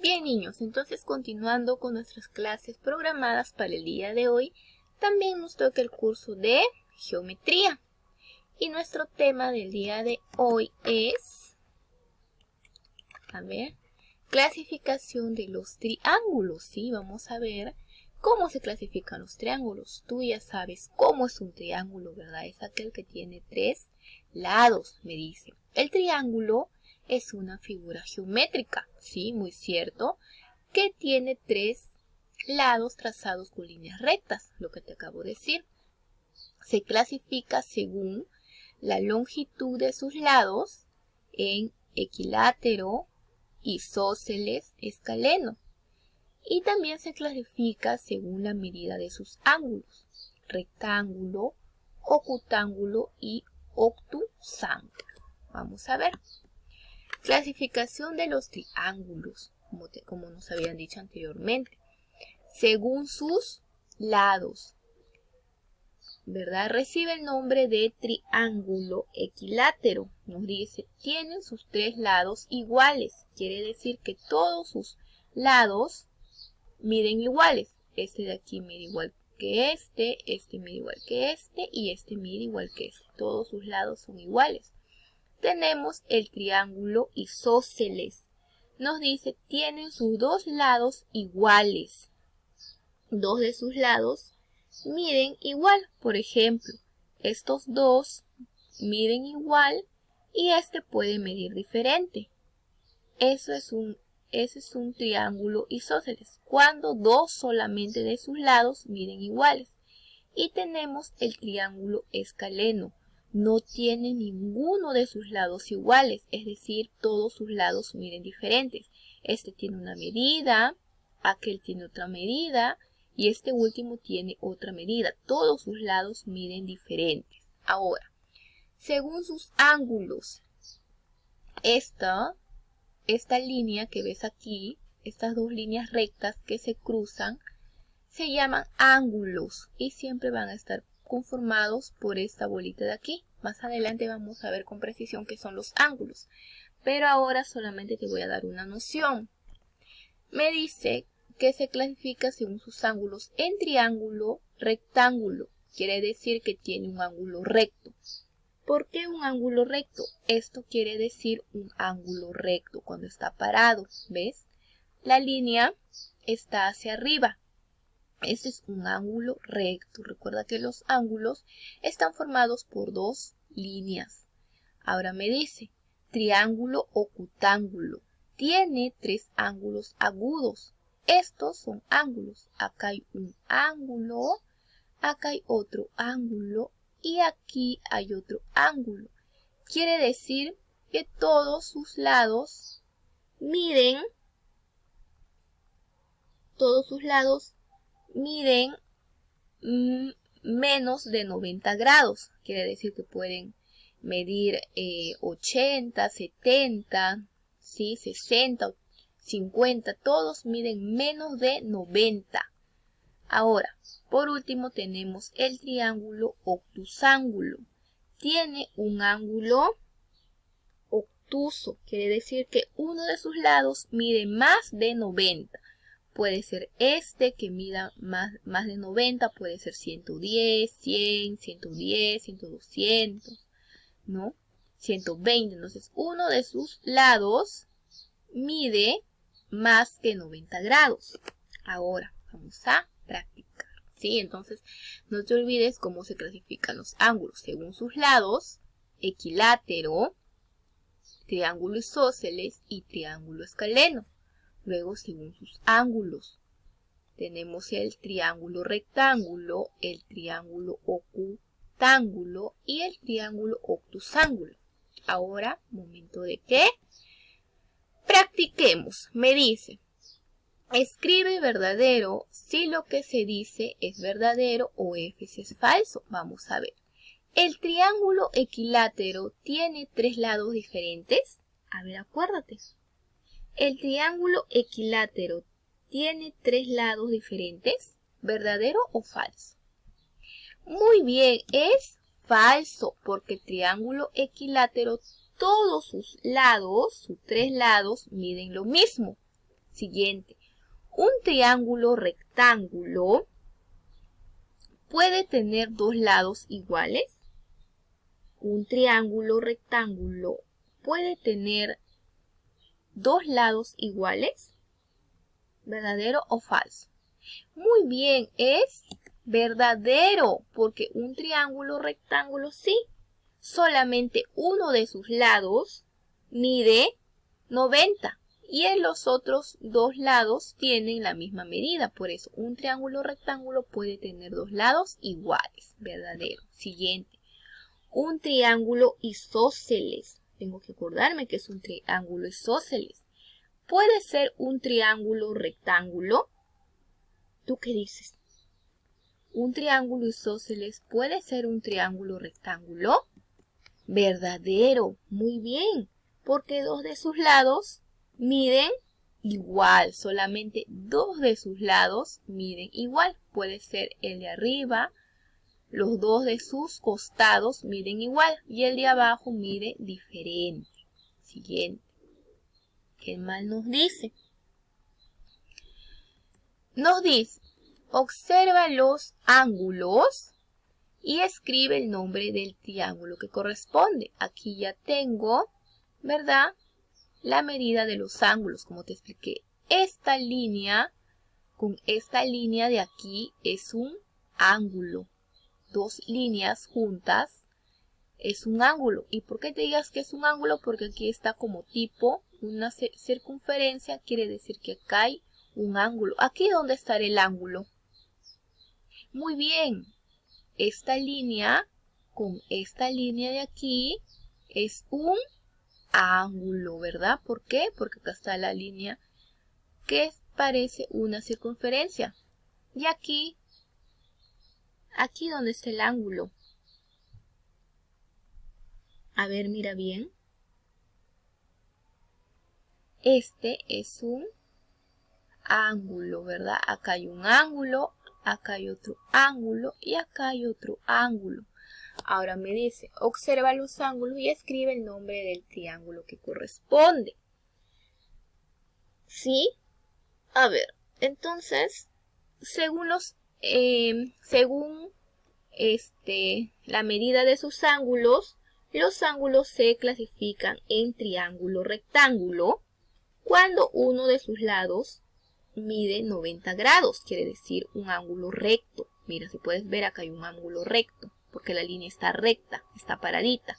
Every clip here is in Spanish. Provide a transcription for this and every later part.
Bien, niños, entonces continuando con nuestras clases programadas para el día de hoy, también nos toca el curso de geometría. Y nuestro tema del día de hoy es, clasificación de los triángulos. Sí, vamos a ver cómo se clasifican los triángulos. Tú ya sabes cómo es un triángulo, ¿verdad? Es aquel que tiene tres lados, me dice. El triángulo es una figura geométrica, sí, muy cierto, que tiene tres lados trazados con líneas rectas, lo que te acabo de decir. Se clasifica según la longitud de sus lados en equilátero, isósceles, escaleno. Y también se clasifica según la medida de sus ángulos, rectángulo, ocutángulo y obtusángulo. Vamos a ver. Clasificación de los triángulos, como nos habían dicho anteriormente, según sus lados, ¿verdad? Recibe el nombre de triángulo equilátero. Nos dice, tienen sus tres lados iguales. Quiere decir que todos sus lados miden iguales. Este de aquí mide igual que este mide igual que este y este mide igual que este. Todos sus lados son iguales. Tenemos el triángulo isósceles. Nos dice, tienen sus dos lados iguales. Dos de sus lados miden igual. Por ejemplo, estos dos miden igual y este puede medir diferente. Ese es un triángulo isósceles, cuando dos solamente de sus lados miden iguales. Y tenemos el triángulo escaleno. No tiene ninguno de sus lados iguales, es decir, todos sus lados miden diferentes. Este tiene una medida, aquel tiene otra medida y este último tiene otra medida. Todos sus lados miden diferentes. Ahora, según sus ángulos, esta línea que ves aquí, estas dos líneas rectas que se cruzan, se llaman ángulos y siempre van a estar conformados por esta bolita de aquí. Más adelante vamos a ver con precisión qué son los ángulos, pero ahora solamente te voy a dar una noción. Me dice que se clasifica según sus ángulos en triángulo rectángulo, quiere decir que tiene un ángulo recto. ¿Por qué un ángulo recto? Esto quiere decir un ángulo recto cuando está parado, ¿ves? La línea está hacia arriba. Este es un ángulo recto. Recuerda que los ángulos están formados por dos líneas. Ahora me dice, triángulo ocutángulo. Tiene tres ángulos agudos. Estos son ángulos. Acá hay un ángulo, acá hay otro ángulo y aquí hay otro ángulo. Quiere decir que todos sus lados miden menos de 90 grados. Quiere decir que pueden medir 80, 70, ¿sí? 60, 50. Todos miden menos de 90. Ahora, por último tenemos el triángulo obtusángulo. Tiene un ángulo obtuso. Quiere decir que uno de sus lados mide más de 90. Puede ser este que mida más de 90, puede ser 110, 100, 110, 200, ¿no? 120. Entonces, uno de sus lados mide más que 90 grados. Ahora, vamos a practicar, ¿sí? Entonces, no te olvides cómo se clasifican los ángulos. Según sus lados, equilátero, triángulo isósceles y triángulo escaleno. Luego, según sus ángulos, tenemos el triángulo rectángulo, el triángulo ocutángulo y el triángulo obtusángulo. Ahora, momento de que practiquemos. Me dice, escribe verdadero si lo que se dice es verdadero o F si es falso. Vamos a ver. ¿El triángulo equilátero tiene tres lados diferentes? A ver, acuérdate. ¿El triángulo equilátero tiene tres lados diferentes? ¿Verdadero o falso? Muy bien, es falso, porque el triángulo equilátero, todos sus lados, sus tres lados, miden lo mismo. Siguiente. Un triángulo rectángulo puede tener dos lados iguales. Un triángulo rectángulo puede tener dos lados iguales. ¿Verdadero o falso? Muy bien, es verdadero, porque un triángulo rectángulo sí, solamente uno de sus lados mide 90 y en los otros dos lados tienen la misma medida. Por eso un triángulo rectángulo puede tener dos lados iguales. Verdadero. Siguiente. Un triángulo isósceles. Tengo que acordarme que es un triángulo isósceles. ¿Puede ser un triángulo rectángulo? ¿Tú qué dices? ¿Un triángulo isósceles puede ser un triángulo rectángulo? Verdadero. Muy bien. Porque dos de sus lados miden igual. Solamente dos de sus lados miden igual. Puede ser el de arriba. Los dos de sus costados miden igual. Y el de abajo mide diferente. Siguiente. ¿Qué más nos dice? Nos dice, observa los ángulos y escribe el nombre del triángulo que corresponde. Aquí ya tengo, ¿verdad?, la medida de los ángulos, como te expliqué. Esta línea con esta línea de aquí es un ángulo. Dos líneas juntas es un ángulo. ¿Y por qué te digas que es un ángulo? Porque aquí está como tipo una circunferencia, quiere decir que acá hay un ángulo. ¿Aquí dónde estará el ángulo? Muy bien. Esta línea con esta línea de aquí es un ángulo, ¿verdad? ¿Por qué? Porque acá está la línea que parece una circunferencia. Y aquí donde está el ángulo. A ver, mira bien. Este es un ángulo, ¿verdad? Acá hay un ángulo, acá hay otro ángulo y acá hay otro ángulo. Ahora me dice, observa los ángulos y escribe el nombre del triángulo que corresponde. ¿Sí? A ver, entonces, según la medida de sus ángulos, los ángulos se clasifican en triángulo rectángulo cuando uno de sus lados mide 90 grados, quiere decir un ángulo recto. Mira, si puedes ver, acá hay un ángulo recto, porque la línea está recta, está paradita.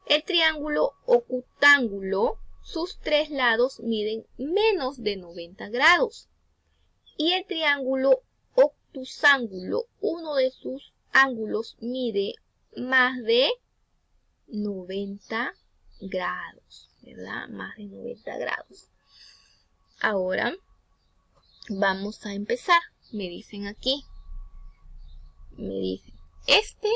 El triángulo octángulo, sus tres lados miden menos de 90 grados. Y el triángulo obtusángulo, uno de sus ángulos mide más de 90 grados, ¿verdad? Más de 90 grados. Ahora vamos a empezar. Me dicen aquí. Me dicen, este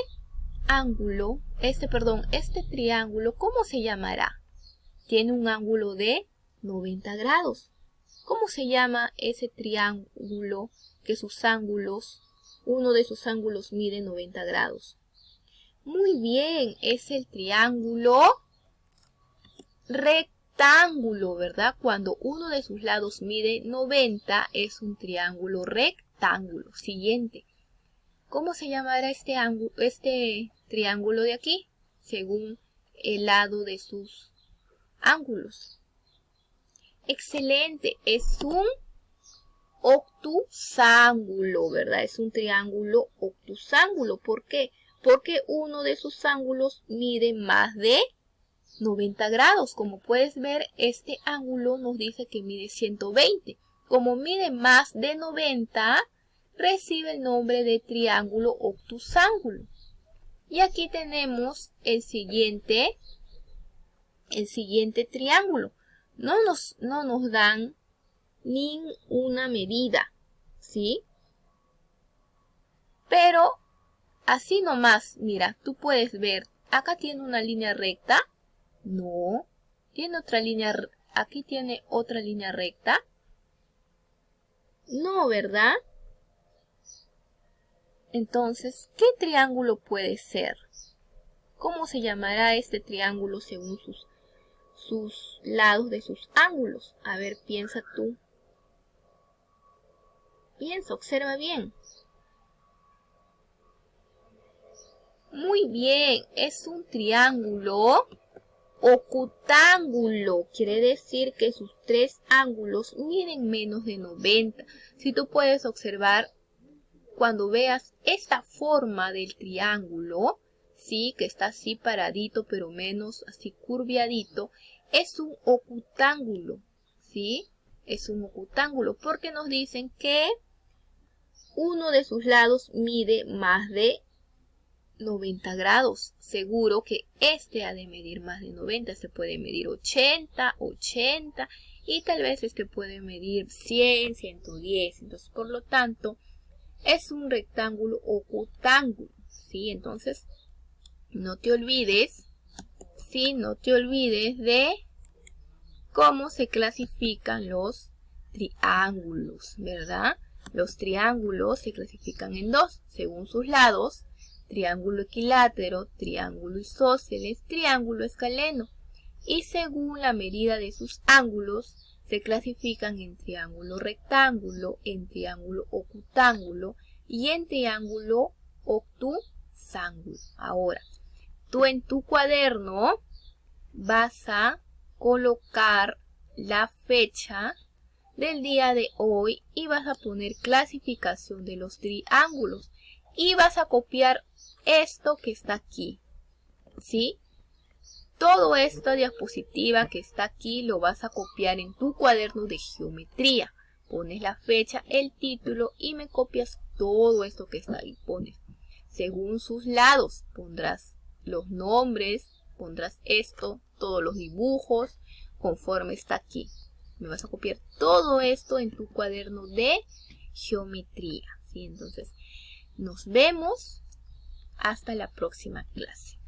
triángulo, ¿cómo se llamará? Tiene un ángulo de 90 grados. ¿Cómo se llama ese triángulo que uno de sus ángulos mide 90 grados? Muy bien, es el triángulo rectángulo, ¿verdad? Cuando uno de sus lados mide 90, es un triángulo rectángulo. Siguiente. ¿Cómo se llamará este triángulo de aquí? Según el lado de sus ángulos. Excelente, es un obtusángulo, ¿verdad? Es un triángulo obtusángulo. ¿Por qué? Porque uno de sus ángulos mide más de 90 grados. Como puedes ver, este ángulo nos dice que mide 120. Como mide más de 90, recibe el nombre de triángulo obtusángulo. Y aquí tenemos el siguiente triángulo. No nos dan ninguna medida, ¿sí? Pero así nomás, mira, tú puedes ver, acá tiene una línea recta. No, tiene otra línea, aquí tiene otra línea recta. No, ¿verdad? Entonces, ¿qué triángulo puede ser? ¿Cómo se llamará este triángulo según sus lados de sus ángulos. A ver, piensa tú. Piensa, observa bien. Muy bien, es un triángulo ocutángulo. Quiere decir que sus tres ángulos miden menos de 90. Si tú puedes observar, cuando veas esta forma del triángulo, sí, que está así paradito, pero menos así curviadito, es un ocutángulo, ¿sí? Es un ocutángulo porque nos dicen que uno de sus lados mide más de 90 grados. Seguro que este ha de medir más de 90. Este puede medir 80, 80 y tal vez este puede medir 100, 110. Entonces, por lo tanto, es un rectángulo ocutángulo, ¿sí? Entonces, no te olvides, ¿sí? No te olvides de cómo se clasifican los triángulos, ¿verdad? Los triángulos se clasifican en dos, según sus lados: triángulo equilátero, triángulo isósceles, triángulo escaleno. Y según la medida de sus ángulos, se clasifican en triángulo rectángulo, en triángulo ocutángulo y en triángulo obtusángulo. Ahora, tú en tu cuaderno vas a colocar la fecha del día de hoy y vas a poner clasificación de los triángulos y vas a copiar esto que está aquí, ¿sí? Todo esta diapositiva que está aquí lo vas a copiar en tu cuaderno de geometría. Pones la fecha, el título y me copias todo esto que está ahí. Pones según sus lados, pondrás los nombres, pondrás esto, todos los dibujos, conforme está aquí. Me vas a copiar todo esto en tu cuaderno de geometría, ¿sí? Entonces, nos vemos hasta la próxima clase.